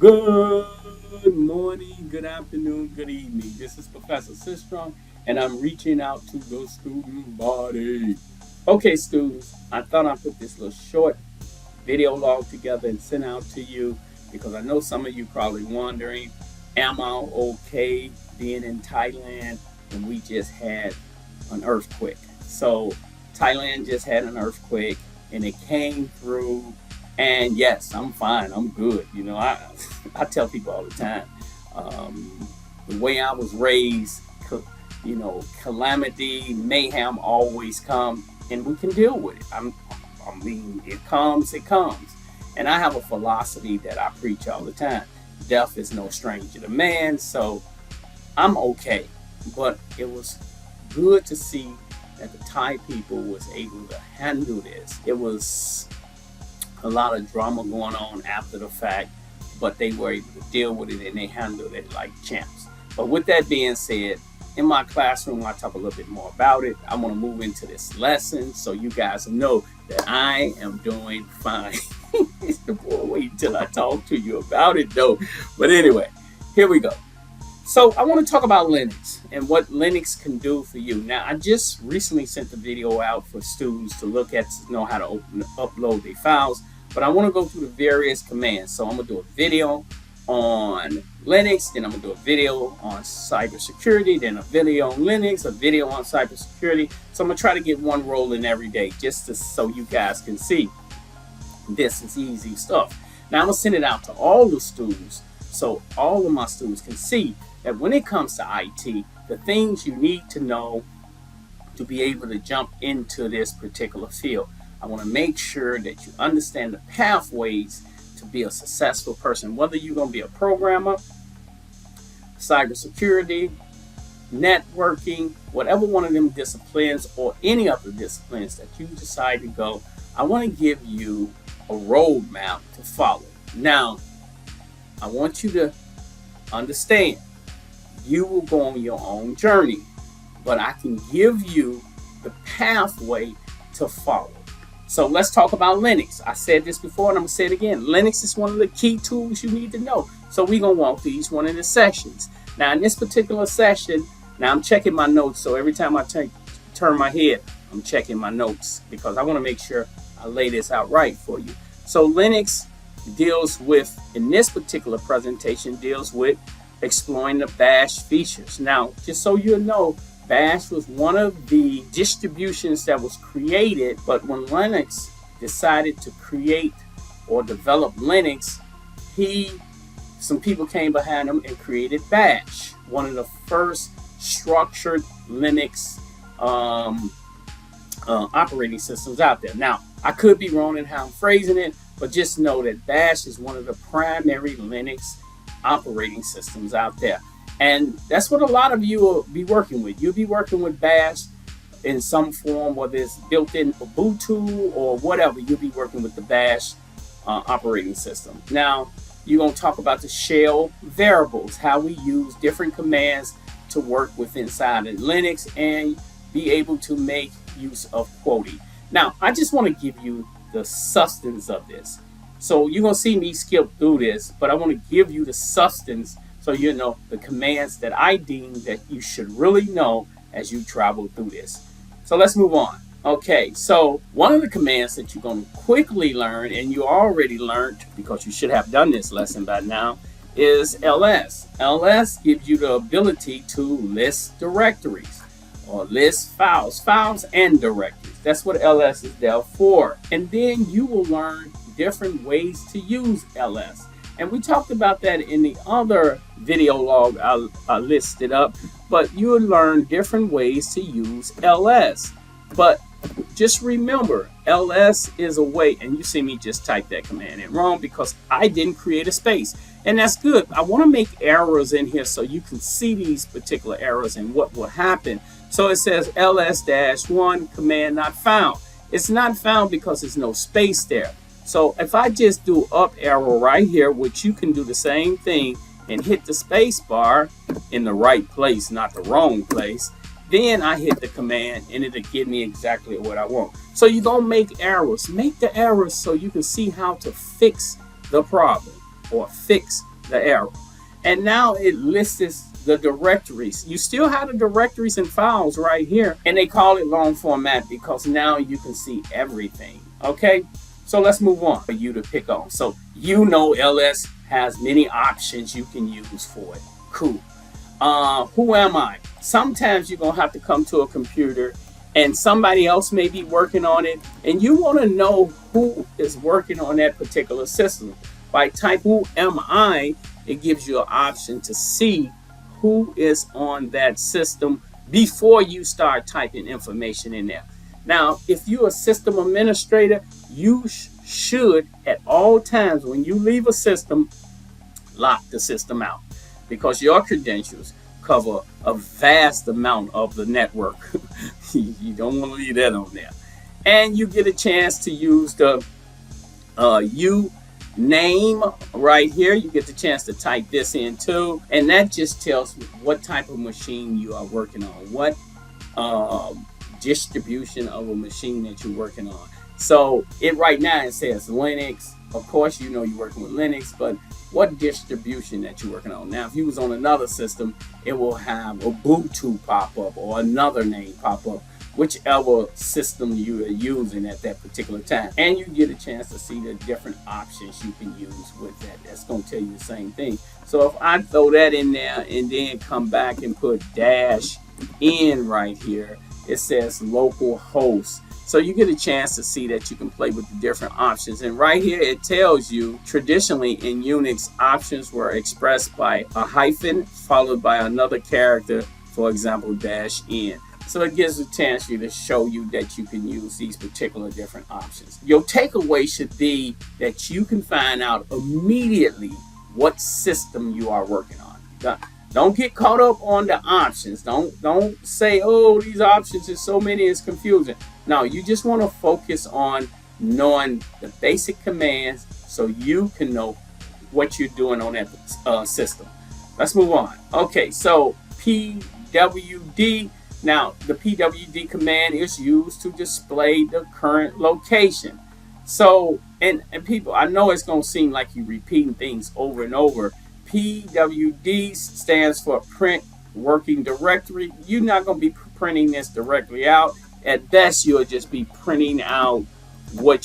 Good morning, good afternoon, good evening. This is Professor Sistrom, and I'm reaching out to the student body. Okay, students, I thought I'd put this little short video log together and send out to you because I know some of you probably wondering, am I okay being in Thailand when we just had an earthquake? So Thailand just had an earthquake and it came through, and yes, I'm fine, I'm good. I tell people all the time, the way I was raised, calamity, mayhem always come, and we can deal with it. I mean, it comes, it comes. And I have a philosophy that I preach all the time. Death is no stranger to man, so I'm okay. But it was good to see that the Thai people was able to handle this. It was a lot of drama going on after the fact, but they were able to deal with it and they handled it like champs. But with that being said, in my classroom, I talk a little bit more about it. I want to move into this lesson so you guys know that I am doing fine. Boy, wait until I talk to you about it though. But anyway, here we go. So I want to talk about Linux and what Linux can do for you. Now, I just recently sent the video out for students to look at, to know how to upload their files. But I want to go through the various commands. So I'm going to do a video on Linux, then I'm going to do a video on cybersecurity, then a video on Linux, a video on cybersecurity. So I'm going to try to get one rolling every day so you guys can see this is easy stuff. Now I'm going to send it out to all the students so all of my students can see that when it comes to IT, the things you need to know to be able to jump into this particular field. I want to make sure that you understand the pathways to be a successful person, whether you're going to be a programmer, cybersecurity, networking, whatever one of them disciplines or any other disciplines that you decide to go. I want to give you a roadmap to follow. Now, I want you to understand you will go on your own journey, but I can give you the pathway to follow. So let's talk about Linux. I said this before and I'm going to say it again. Linux is one of the key tools you need to know. So we're going to walk through each one of the sessions. Now in this particular session, now I'm checking my notes. So every time I turn my head, I'm checking my notes because I want to make sure I lay this out right for you. So Linux deals with, in this particular presentation, deals with exploring the bash features. Now, just so you know, bash was one of the distributions that was created, but when Linux decided to create or develop Linux, some people came behind him and created bash, one of the first structured Linux operating systems out there. Now, I could be wrong in how I'm phrasing it, but just know that bash is one of the primary Linux operating systems out there. And that's what a lot of you will be working with. You'll be working with bash in some form, whether it's built in Ubuntu or whatever. You'll be working with the bash operating system. Now, you're going to talk about the shell variables, how we use different commands to work with inside of Linux and be able to make use of quoting. Now, I just want to give you the substance of this. So you're going to see me skip through this, but I want to give you the substance so you know the commands that I deem that you should really know as you travel through this. So let's move on. Okay, so one of the commands that you're going to quickly learn, and you already learned because you should have done this lesson by now, is ls. ls gives you the ability to list directories or list files and directories. That's what ls is there for. And then you will learn different ways to use ls. And we talked about that in the other video log I listed up, but you'll learn different ways to use ls. But just remember, ls is a way, and you see me just type that command in wrong because I didn't create a space. And that's good. I want to make errors in here so you can see these particular errors and what will happen. So it says ls-1 command not found. It's not found because there's no space there. So if I just do up arrow right here, which you can do the same thing and hit the space bar in the right place, not the wrong place, then I hit the command and it'll give me exactly what I want. So you're going to make errors. Make the errors so you can see how to fix the problem or fix the arrow. And now it lists the directories. You still have the directories and files right here, and they call it long format because now you can see everything. Okay, so let's move on for you to pick on. So LS has many options you can use for it. Cool. Who am I? Sometimes you're gonna have to come to a computer and somebody else may be working on it, and you want to know who is working on that particular system. By type who am I, it gives you an option to see who is on that system before you start typing information in there. Now, if you're a system administrator, you should at all times when you leave a system, lock the system out, because your credentials cover a vast amount of the network. You don't want to leave that on there. And you get a chance to use the name right here. You get the chance to type this in too, and that just tells me what type of machine you are working on, what distribution of a machine that you're working on. So right now it says Linux. Of course, you know you're working with Linux, but what distribution that you're working on. Now, if you was on another system, it will have Ubuntu pop up or another name pop up, whichever system you are using at that particular time. And you get a chance to see the different options you can use with that. That's going to tell you the same thing. So if I throw that in there and then come back and put -N right here, it says local host. So you get a chance to see that you can play with the different options. And right here, it tells you traditionally in Unix, options were expressed by a hyphen followed by another character, for example, -N. So it gives a chance to show you that you can use these particular different options. Your takeaway should be that you can find out immediately what system you are working on. Don't get caught up on the options. Don't say, oh, these options are so many, it's confusing. No, you just want to focus on knowing the basic commands so you can know what you're doing on that system. Let's move on. Okay, so PWD. Now, the PWD command is used to display the current location. So, and people, I know it's going to seem like you're repeating things over and over. PWD stands for print working directory. You're not going to be printing this directly out. At best, you'll just be printing out what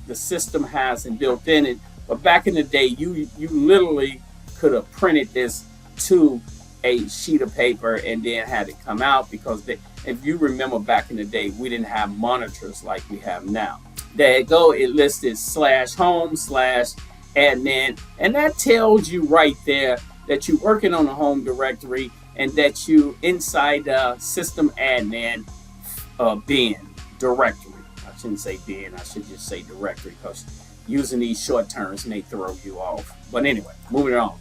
the system has and built in it. But back in the day, you literally could have printed this to a sheet of paper and then had it come out, because if you remember back in the day, we didn't have monitors like we have now. There you go. It listed /home/admin, and that tells you right there that you're working on a home directory and that you inside the system admin bin directory. I shouldn't say bin, I should just say directory, because using these short terms may throw you off. But anyway, moving on.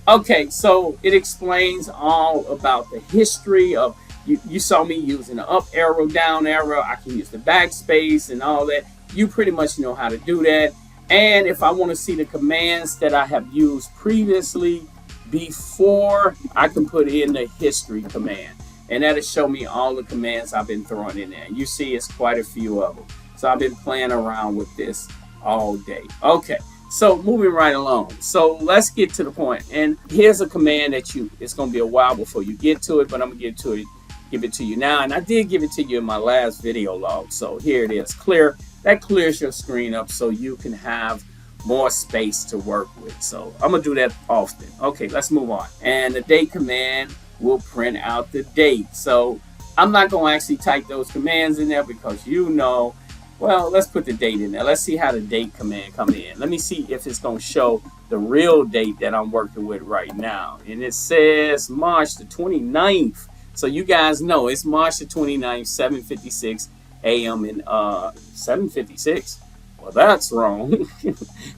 Okay, so it explains all about the history of, you saw me using the up arrow, down arrow. I can use the backspace and all that. You pretty much know how to do that. And if I want to see the commands that I have used previously before, I can put in the history command. And that'll show me all the commands I've been throwing in there. You see, it's quite a few of them. So I've been playing around with this all day. Okay, so moving right along. So let's get to the point. And here's a command that it's going to be a while before you get to it, but I'm going to give it to you now. And I did give it to you in my last video log. So here it is, clear. That clears your screen up so you can have more space to work with. So I'm going to do that often. Okay, let's move on. And the date command will print out the date. So I'm not going to actually type those commands in there because well, let's put the date in there. Let's see how the date command comes in. Let me see if it's going to show the real date that I'm working with right now. And it says March the 29th. So you guys know it's March the 29th, 7:56 a.m. and 7:56. Well, that's wrong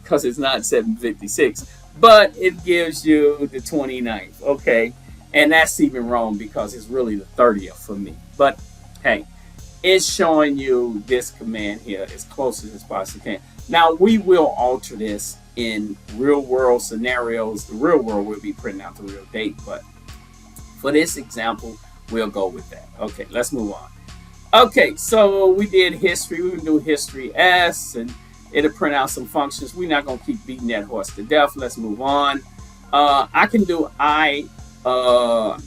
because it's not 7:56. But it gives you the 29th. Okay. And that's even wrong because it's really the 30th for me. But hey, it's showing you this command here as close as possibly can. Now, we will alter this in real world scenarios. The real world will be printing out the real date. But for this example, we'll go with that. Okay, let's move on. Okay, so we did history. We can do history S. And It'll print out some functions. We're not going to keep beating that horse to death. Let's move on. I can do not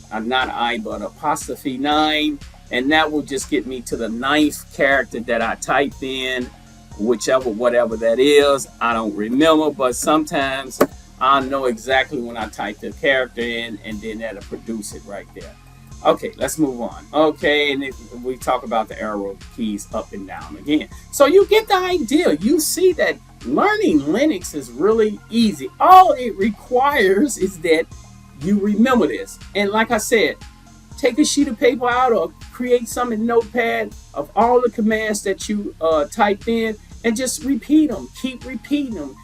I, but apostrophe 9, and that will just get me to the 9th character that I typed in, whatever that is. I don't remember, but sometimes I know exactly when I type the character in, and then that'll produce it right there. Okay, let's move on. Okay, and we talk about the arrow keys up and down again. So you get the idea. You see that learning Linux is really easy. All it requires is that you remember this. And like I said, take a sheet of paper out or create some in Notepad of all the commands that you typed in and just repeat them. Keep repeating them.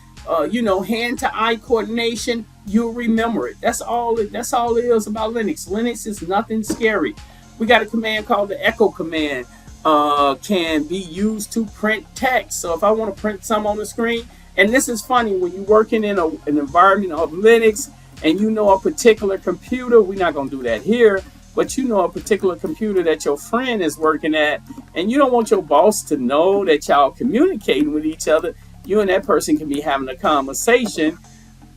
Hand to eye coordination, you'll remember it. That's all it is about Linux. Linux is nothing scary. We got a command called the echo command. Can be used to print text. So if I want to print some on the screen, and this is funny when you're working in an environment of Linux and you know a particular computer, we're not going to do that here, but you know a particular computer that your friend is working at, and you don't want your boss to know that y'all communicating with each other. You and that person can be having a conversation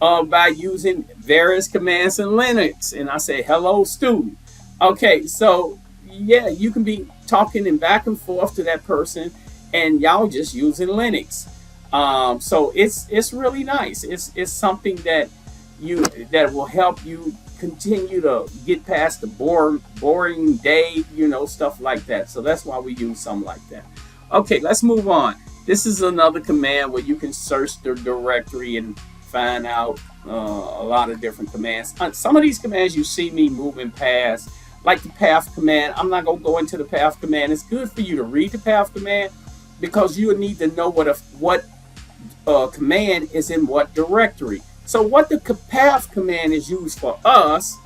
by using various commands in Linux. And I say, hello, student. Okay, so yeah, you can be talking and back and forth to that person, and y'all just using Linux. So it's really nice. It's something that will help you continue to get past the boring day, stuff like that. So that's why we use something like that. Okay, let's move on. This is another command where you can search the directory and find out a lot of different commands. Some of these commands you see me moving past, like the path command. I'm not going to go into the path command. It's good for you to read the path command because you need to know what command is in what directory. So what the path command is used for us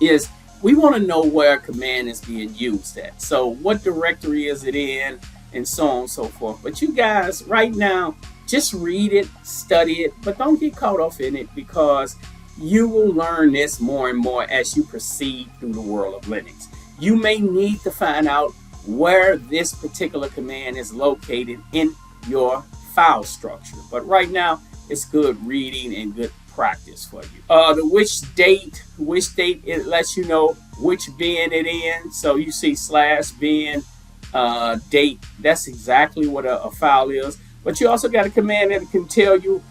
is we want to know where a command is being used at. So what directory is it in, and so on and so forth. But you guys, right now, just read it, study it, but don't get caught off in it because you will learn this more and more as you proceed through the world of Linux. You may need to find out where this particular command is located in your file structure. But right now, it's good reading and good practice for you. The which date, it lets you know which bin it in. So you see /bin date. That's exactly what a file is. But you also got a command that can tell you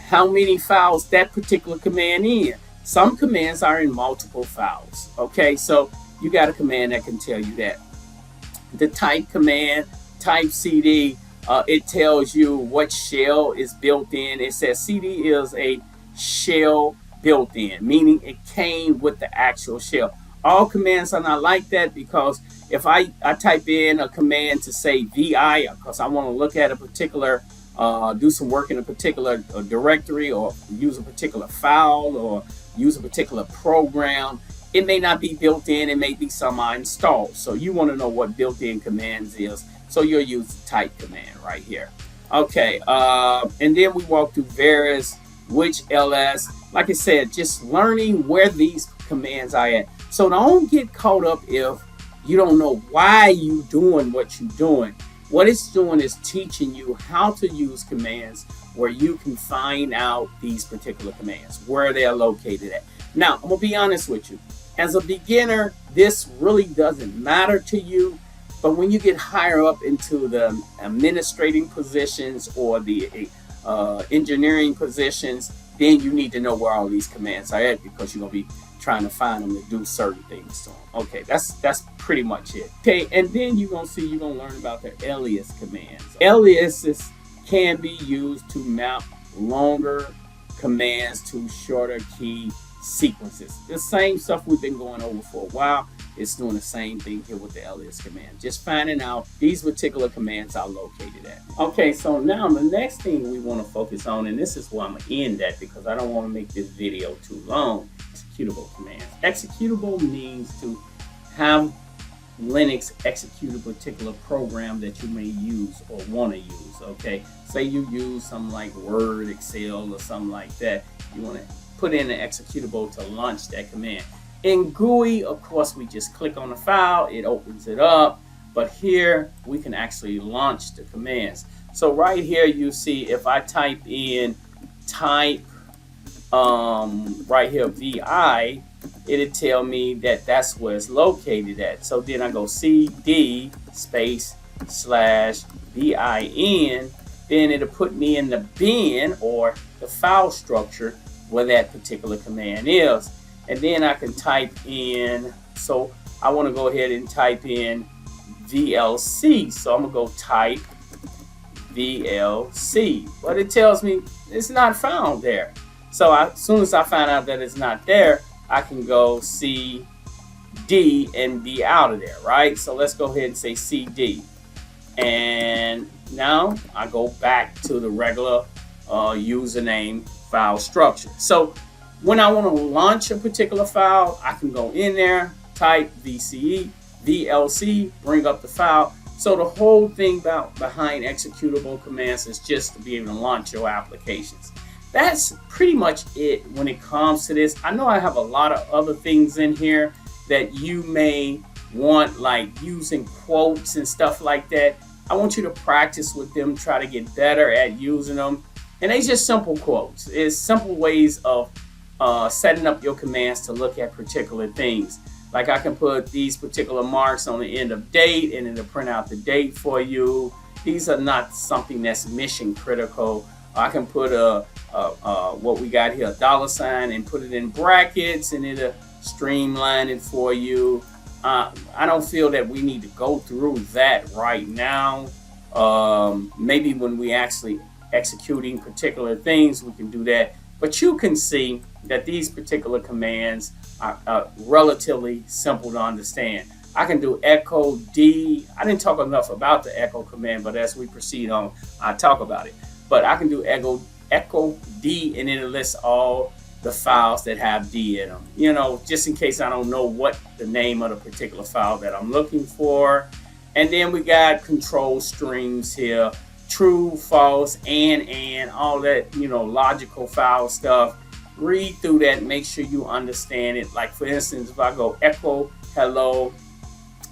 how many files that particular command in. Some commands are in multiple files. Okay, so you got a command that can tell you that. The type command, type cd, it tells you what shell is built in. It says cd is a shell built in, meaning it came with the actual shell. All commands are not like that because if I type in a command to say vi, because I want to look at a particular, do some work in a particular directory or use a particular file or use a particular program, it may not be built in, it may be some I installed. So you want to know what built-in commands is. So you'll use the type command right here. Okay, and then we walk through various, which ls. Like I said, just learning where these commands are at. So don't get caught up if you don't know why you're doing what you're doing. What it's doing is teaching you how to use commands where you can find out these particular commands, where they're located at. Now, I'm going to be honest with you. As a beginner, this really doesn't matter to you. But when you get higher up into the administrating positions or the engineering positions, then you need to know where all these commands are at because you're going to be trying to find them to do certain things to them. Okay, that's pretty much it. Okay, and then you're going to learn about the alias commands. Aliases can be used to map longer commands to shorter key sequences. The same stuff we've been going over for a while. It's doing the same thing here with the alias command. Just finding out these particular commands are located at. Okay, so now the next thing we want to focus on, and this is where I'm going to end at because I don't want to make this video too long, executable commands. Executable means to have Linux execute a particular program that you may use or want to use, okay? Say you use something like Word, Excel, or something like that. You want to put in an executable to launch that command. In GUI, of course, we just click on the file, it opens it up. but here we can actually launch the commands. So right here you see if I type right here VI, it'll tell me that that's where it's located at. So then I go CD space / VIN, then it'll put me in the bin or the file structure where that particular command is. And then I can type in, so I want to go ahead and type in VLC. So I'm going to go type VLC, but it tells me it's not found there. So as soon as I find out that it's not there, I can go CD and be out of there, right? So let's go ahead and say CD. And now I go back to the regular username file structure. So when I want to launch a particular file, I can go in there, type VLC, bring up the file. So the whole thing behind executable commands is just to be able to launch your applications. That's pretty much it when it comes to this. I know I have a lot of other things in here that you may want, like using quotes and stuff like that. I want you to practice with them, try to get better at using them. And they just simple quotes. It's simple ways of setting up your commands to look at particular things. Like I can put these particular marks on the end of date and it'll print out the date for you. These are not something that's mission critical. I can put what we got here, $, and put it in brackets and it'll streamline it for you. I don't feel that we need to go through that right now. Maybe when we actually executing particular things, we can do that. But you can see that these particular commands are relatively simple to understand. I can do echo D. I didn't talk enough about the echo command, but as we proceed on, I'll talk about it. But I can do echo D, and it'll list all the files that have D in them. You know, just in case I don't know what the name of the particular file that I'm looking for. And then we got control strings here, true, false, and all that, you know, logical file stuff. Read through that, make sure you understand it. Like for instance, if I go echo hello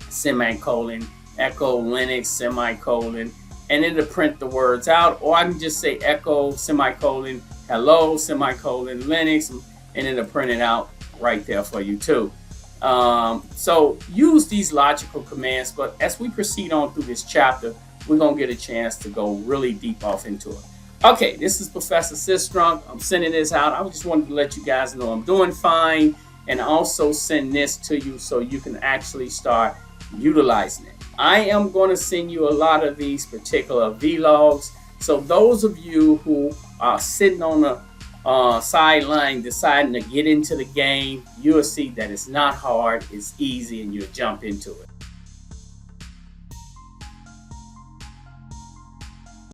semicolon, echo Linux semicolon, and it'll print the words out. Or I can just say echo semicolon hello semicolon Linux, and it'll print it out right there for you too. So use these logical commands, but as we proceed on through this chapter, we're gonna get a chance to go really deep off into it. Okay, this is Professor Sistrunk. I'm sending this out. I just wanted to let you guys know I'm doing fine, and also send this to you so you can actually start utilizing it. I am going to send you a lot of these particular vlogs. So those of you who are sitting on the sideline deciding to get into the game, you'll see that it's not hard, it's easy, and you'll jump into it.